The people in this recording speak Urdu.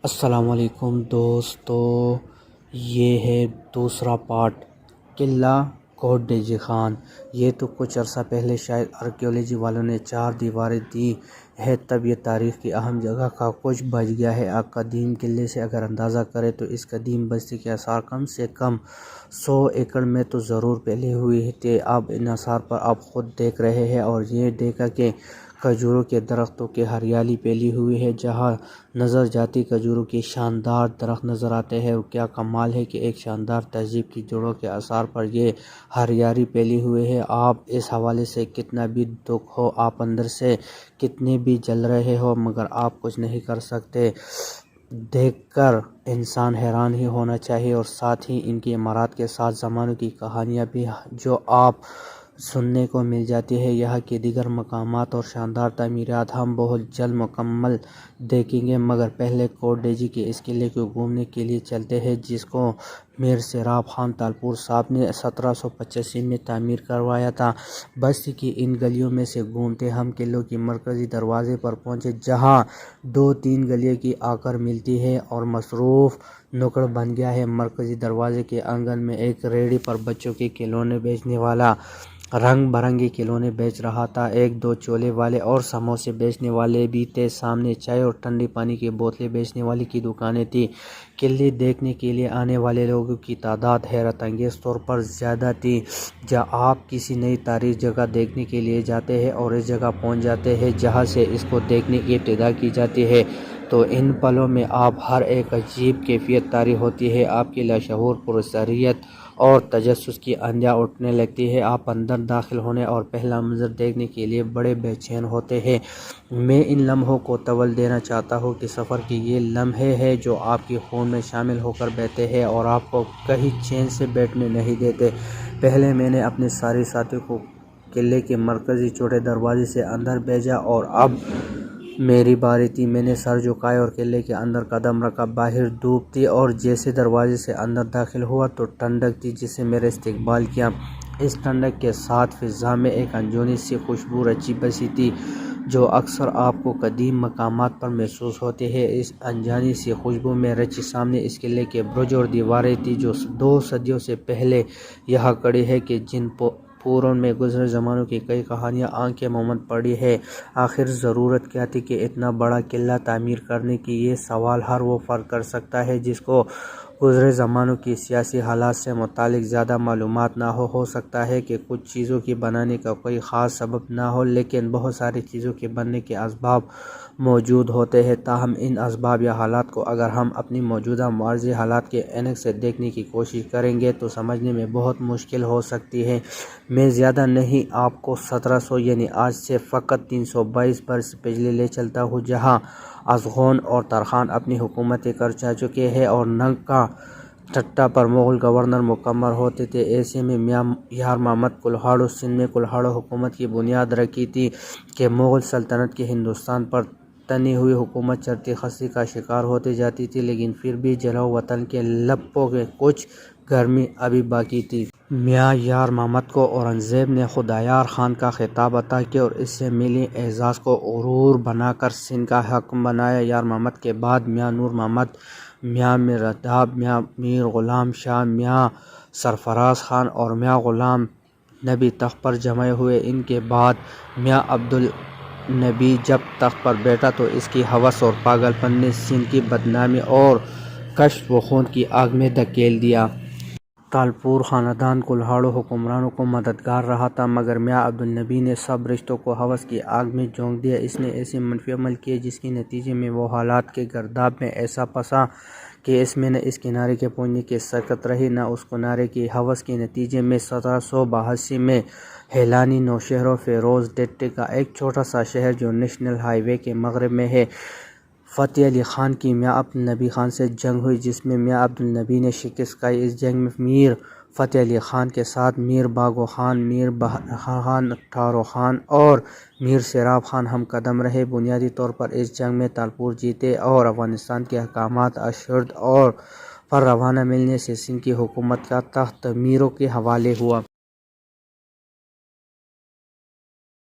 السلام علیکم دوستو، یہ ہے دوسرا پارٹ قلعہ کوٹ ڈیجی خان۔ یہ تو کچھ عرصہ پہلے شاید آرکیولوجی والوں نے 4 دیواریں دی ہے، تب یہ تاریخ کی اہم جگہ کا کچھ بچ گیا ہے۔ آپ قدیم قلعے سے اگر اندازہ کریں تو اس قدیم بستی کے آثار کم سے کم 100 ایکڑ میں تو ضرور پھیلے ہوئے تھے۔ اب ان آثار پر آپ خود دیکھ رہے ہیں اور یہ دیکھا کہ کھجوروں کے درختوں کی ہریالی پھیلی ہوئی ہے۔ جہاں نظر جاتی کھجوروں کے شاندار درخت نظر آتے ہیں، اور کیا کمال ہے کہ ایک شاندار تہذیب کی جڑوں کے آثار پر یہ ہریالی پھیلی ہوئی ہے۔ آپ اس حوالے سے کتنا بھی دکھ ہو، آپ اندر سے کتنے بھی جل رہے ہو، مگر آپ کچھ نہیں کر سکتے۔ دیکھ کر انسان حیران ہی ہونا چاہیے، اور ساتھ ہی ان کی عمارات کے ساتھ زمانوں کی کہانیاں بھی جو آپ سننے کو مل جاتی ہے۔ یہاں کے دیگر مقامات اور شاندار تعمیرات ہم بہت جلد مکمل دیکھیں گے، مگر پہلے کوٹ ڈیجی کے اس قلعے کو گھومنے کے لیے چلتے ہیں، جس کو میر سیراب خان تالپور صاحب نے 1785 میں تعمیر کروایا تھا۔ بستی کی ان گلیوں میں سے گھومتے ہم قلعے کے مرکزی دروازے پر پہنچے، جہاں 2-3 گلیاں کی آ کر ملتی ہے اور مصروف نکڑ بن گیا ہے۔ مرکزی دروازے کے آنگن میں ایک ریڑھی پر بچوں کے کھلونے بیچنے والا رنگ برنگے کھلونے بیچ رہا تھا۔ 1-2 چولے والے اور سموسے بیچنے والے بھی تھے۔ سامنے چائے اور ٹھنڈے پانی کی بوتلیں بیچنے والے کی دکانیں تھیں۔ قلعے دیکھنے کے لیے آنے والے لوگوں کی تعداد حیرت انگیز طور پر زیادہ تھی۔ جب آپ کسی نئی تاریخی جگہ دیکھنے کے لیے جاتے ہیں اور اس جگہ پہنچ جاتے ہیں جہاں سے اس کو دیکھنے کی ابتدا کی جاتی ہے، تو ان پلوں میں آپ ہر ایک عجیب کیفیت طاری ہوتی ہے۔ آپ کی لاشعور پراسرار اور تجسس کی اندھیاں اٹھنے لگتی ہے۔ آپ اندر داخل ہونے اور پہلا منظر دیکھنے کے لیے بڑے بے چین ہوتے ہیں۔ میں ان لمحوں کو طول دینا چاہتا ہوں کہ سفر کے یہ لمحے ہیں جو آپ کے خون میں شامل ہو کر بہتے ہیں اور آپ کو کہیں چین سے بیٹھنے نہیں دیتے۔ پہلے میں نے اپنے سارے ساتھیوں کو قلعے کے مرکزی چوڑے دروازے سے اندر بھیجا، اور اب میری باری تھی۔ میں نے سر جھکایا اور قلعے کے اندر قدم رکھا۔ باہر دھوپ تھی، اور جیسے دروازے سے اندر داخل ہوا تو ٹھنڈک تھی جس نے میرا استقبال کیا۔ اس ٹھنڈک کے ساتھ فضا میں ایک انجونی سی خوشبو رچی بسی تھی، جو اکثر آپ کو قدیم مقامات پر محسوس ہوتی ہے۔ اس انجانی سی خوشبو میں رچی سامنے اس قلعے کے برج اور دیواریں تھیں جو 2 صدیوں سے پہلے یہاں کھڑی ہے، کہ جن پوروں میں گزرے زمانوں کی کئی کہانیاں آنکھیں مومند پڑی ہے۔ آخر ضرورت کیا تھی کہ اتنا بڑا قلعہ تعمیر کرنے کی؟ یہ سوال ہر وہ فرد کر سکتا ہے جس کو گزرے زمانوں کی سیاسی حالات سے متعلق زیادہ معلومات نہ ہو سکتا ہے کہ کچھ چیزوں کے بنانے کا کوئی خاص سبب نہ ہو، لیکن بہت ساری چیزوں کے بننے کے اسباب موجود ہوتے ہیں۔ تاہم ان اسباب یا حالات کو اگر ہم اپنی موجودہ معاشی حالات کے عینک سے دیکھنے کی کوشش کریں گے تو سمجھنے میں بہت مشکل ہو سکتی ہے۔ میں زیادہ نہیں آپ کو 1700 یعنی آج سے فقط 322 برس پچھلے لے چلتا ہوں، جہاں ازغون اور ترخان اپنی حکومتیں کر جا چکے ہیں اور ننگ کا ٹھٹہ پر مغل گورنر مقرر ہوتے تھے۔ ایسے میں میاں یار محمد کلہاڑو سندھ میں کلہاڑو حکومت کی بنیاد رکھی تھی کہ مغل سلطنت کی ہندوستان پر تنی ہوئی حکومت چڑھتی خستی کا شکار ہوتی جاتی تھی، لیکن پھر بھی جلاؤ وطن کے لبوں میں کچھ گرمی ابھی باقی تھی۔ میاں یار محمد کو اورنگزیب نے خدایار خان کا خطاب عطا کیا اور اس سے ملی اعزاز کو غرور بنا کر سندھ کا حاکم بنایا۔ یار محمد کے بعد میاں نور محمد، میاں میر اداب، میاں میر غلام شاہ، میاں سرفراز خان اور میاں غلام نبی تخت پر جمع ہوئے۔ ان کے بعد میاں عبدالنبی جب تخت پر بیٹھا تو اس کی ہوس اور پاگل پن نے سندھ کی بدنامی اور کشت و خون کی آگ میں دھکیل دیا۔ تالپور خاندان کلہاڑو حکمرانوں کو مددگار رہا تھا، مگر میاں عبدالنبی نے سب رشتوں کو ہوس کی آگ میں جھونک دیا۔ اس نے ایسے منفی عمل کیے جس کے نتیجے میں وہ حالات کے گرداب میں ایسا پھنسا کہ اس میں نہ اس کنارے کے پہنچنے کی سکت رہی نہ اس کنارے کی ہوس۔ کے نتیجے میں 1782 میں ہیلانی نوشہرہ فیروز ڈٹے کا ایک چھوٹا سا شہر جو نیشنل ہائی وے کے مغرب میں ہے، فتح علی خان کی میاں عبدالنبی خان سے جنگ ہوئی جس میں میاں عبدالنبی نے شکست کھائی۔ اس جنگ میں میر فتح علی خان کے ساتھ میر باغو خان، میر بہر خان ٹھارو خان اور میر سیراب خان ہم قدم رہے۔ بنیادی طور پر اس جنگ میں تالپور جیتے اور افغانستان کے احکامات اشرد پر روانہ ملنے سے سندھ کی حکومت کا تخت میروں کے حوالے ہوا۔